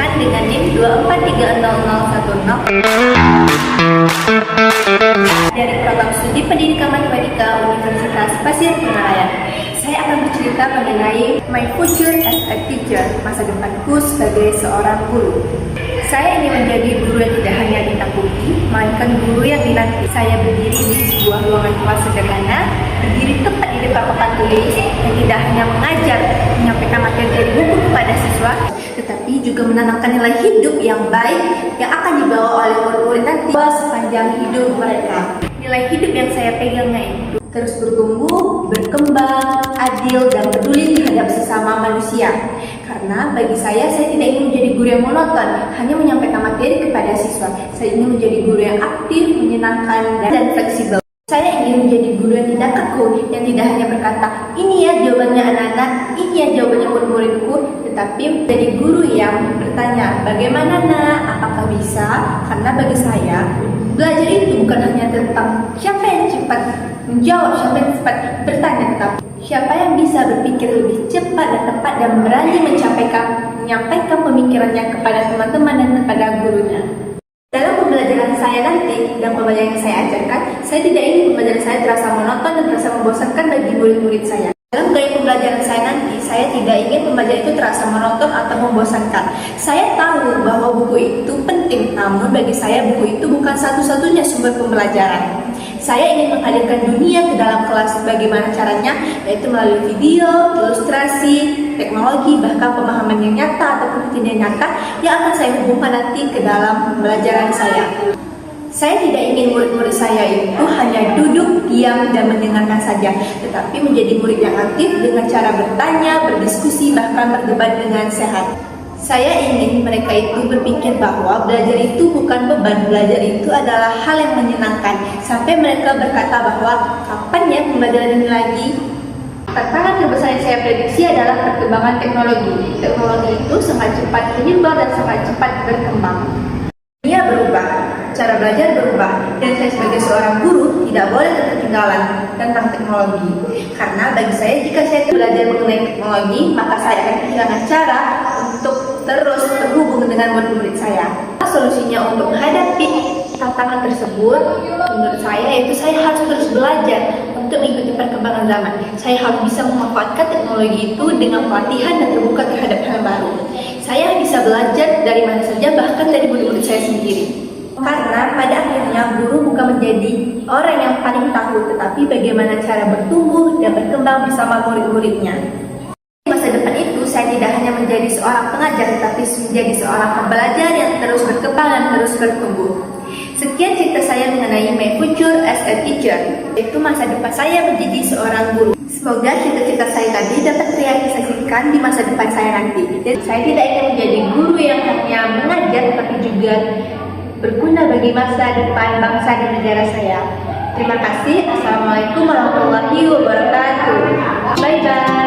lulusan dengan NIM 2430010 dari program studi pendidikan matematika Universitas Pasir Pengaraya. Saya akan bercerita mengenai my future as a teacher, masa depanku sebagai seorang guru. Saya ingin menjadi guru yang tidak hanya ditakuti, melainkan guru yang dinanti. Saya berdiri di sebuah ruangan kelas sederhana, berdiri tepat di depan papan tulis, yang tidak hanya mengajar, menyampaikan materi dari buku kepada siswa, tetapi juga menanamkan nilai hidup yang baik yang akan dibawa oleh murid-murid nanti sepanjang hidup mereka. Nilai hidup yang saya pegangnya itu terus bertumbuh, berkembang, adil, dan peduli terhadap sesama manusia. Karena bagi saya tidak ingin menjadi guru yang monoton, hanya menyampaikan materi kepada siswa. Saya ingin menjadi guru yang aktif, menyenangkan, dan fleksibel. Saya ingin menjadi guru yang tidak kaku, yang tidak hanya berkata, ini ya jawabannya anak-anak, ini ya jawabannya murid-muridku, tetapi menjadi guru yang bertanya, bagaimana nak, apakah bisa? Karena bagi saya, belajar itu bukan hanya tentang siapa yang cepat menjawab, siapa yang cepat bertanya, tetapi siapa yang bisa berpikir lebih cepat dan tepat dan berani menyampaikan pemikirannya kepada teman-teman dan kepada gurunya. Dalam pembelajaran saya nanti dan pembelajaran yang saya ajarkan, saya tidak ingin pembelajaran saya terasa monoton dan terasa membosankan bagi murid-murid saya. Dalam gaya pembelajaran saya nanti, saya tidak ingin pembelajaran itu terasa monoton atau membosankan. Saya tahu bahwa buku itu penting, namun bagi saya buku itu bukan satu-satunya sumber pembelajaran. Saya ingin menghadirkan dunia ke dalam kelas. Bagaimana caranya? Yaitu melalui video, ilustrasi, teknologi, bahkan pemahaman yang nyata ataupun tidak nyata yang akan saya hubungkan nanti ke dalam pembelajaran saya. Saya tidak ingin murid-murid saya itu hanya duduk, diam, dan mendengarkan saja, tetapi menjadi murid yang aktif dengan cara bertanya, berdiskusi, bahkan berdebat dengan sehat. Saya ingin mereka itu berpikir bahwa belajar itu bukan beban, belajar itu adalah hal yang menyenangkan. Sampai mereka berkata bahwa kapan ya pembelajaran ini lagi? Tantangan terbesar yang saya prediksi adalah perkembangan teknologi. Teknologi itu sangat cepat menyebar dan sangat cepat berkembang. Dunia berubah, cara belajar berubah, dan saya sebagai seorang guru tidak boleh ketinggalan tentang teknologi. Karena bagi saya, jika saya belajar mengenai teknologi, maka saya akan kehilangan cara untuk terus terhubung dengan murid-murid saya. Solusinya untuk menghadapi tantangan tersebut, menurut saya, yaitu saya harus terus belajar untuk mengikuti perkembangan zaman. Saya harus bisa memanfaatkan teknologi itu dengan pelatihan dan terbuka terhadap hal baru. Saya bisa belajar dari mana saja, bahkan dari murid-murid saya sendiri. Karena pada akhirnya guru bukan menjadi orang yang paling tahu, tetapi bagaimana cara bertumbuh dan berkembang bersama murid-muridnya. Di masa depan itu, saya tidak hanya menjadi seorang pengajar, tetapi menjadi seorang pembelajar yang terus berkembang dan terus bertumbuh. Sekian cerita saya mengenai my future as a teacher, yaitu masa depan saya menjadi seorang guru. Semoga cita-cita saya tadi dapat terrealisasikan di masa depan saya nanti. Dan saya tidak ingin menjadi guru yang hanya mengajar, tetapi juga berguna bagi masa depan bangsa dan negara saya. Terima kasih. Assalamualaikum warahmatullahi wabarakatuh. Bye-bye.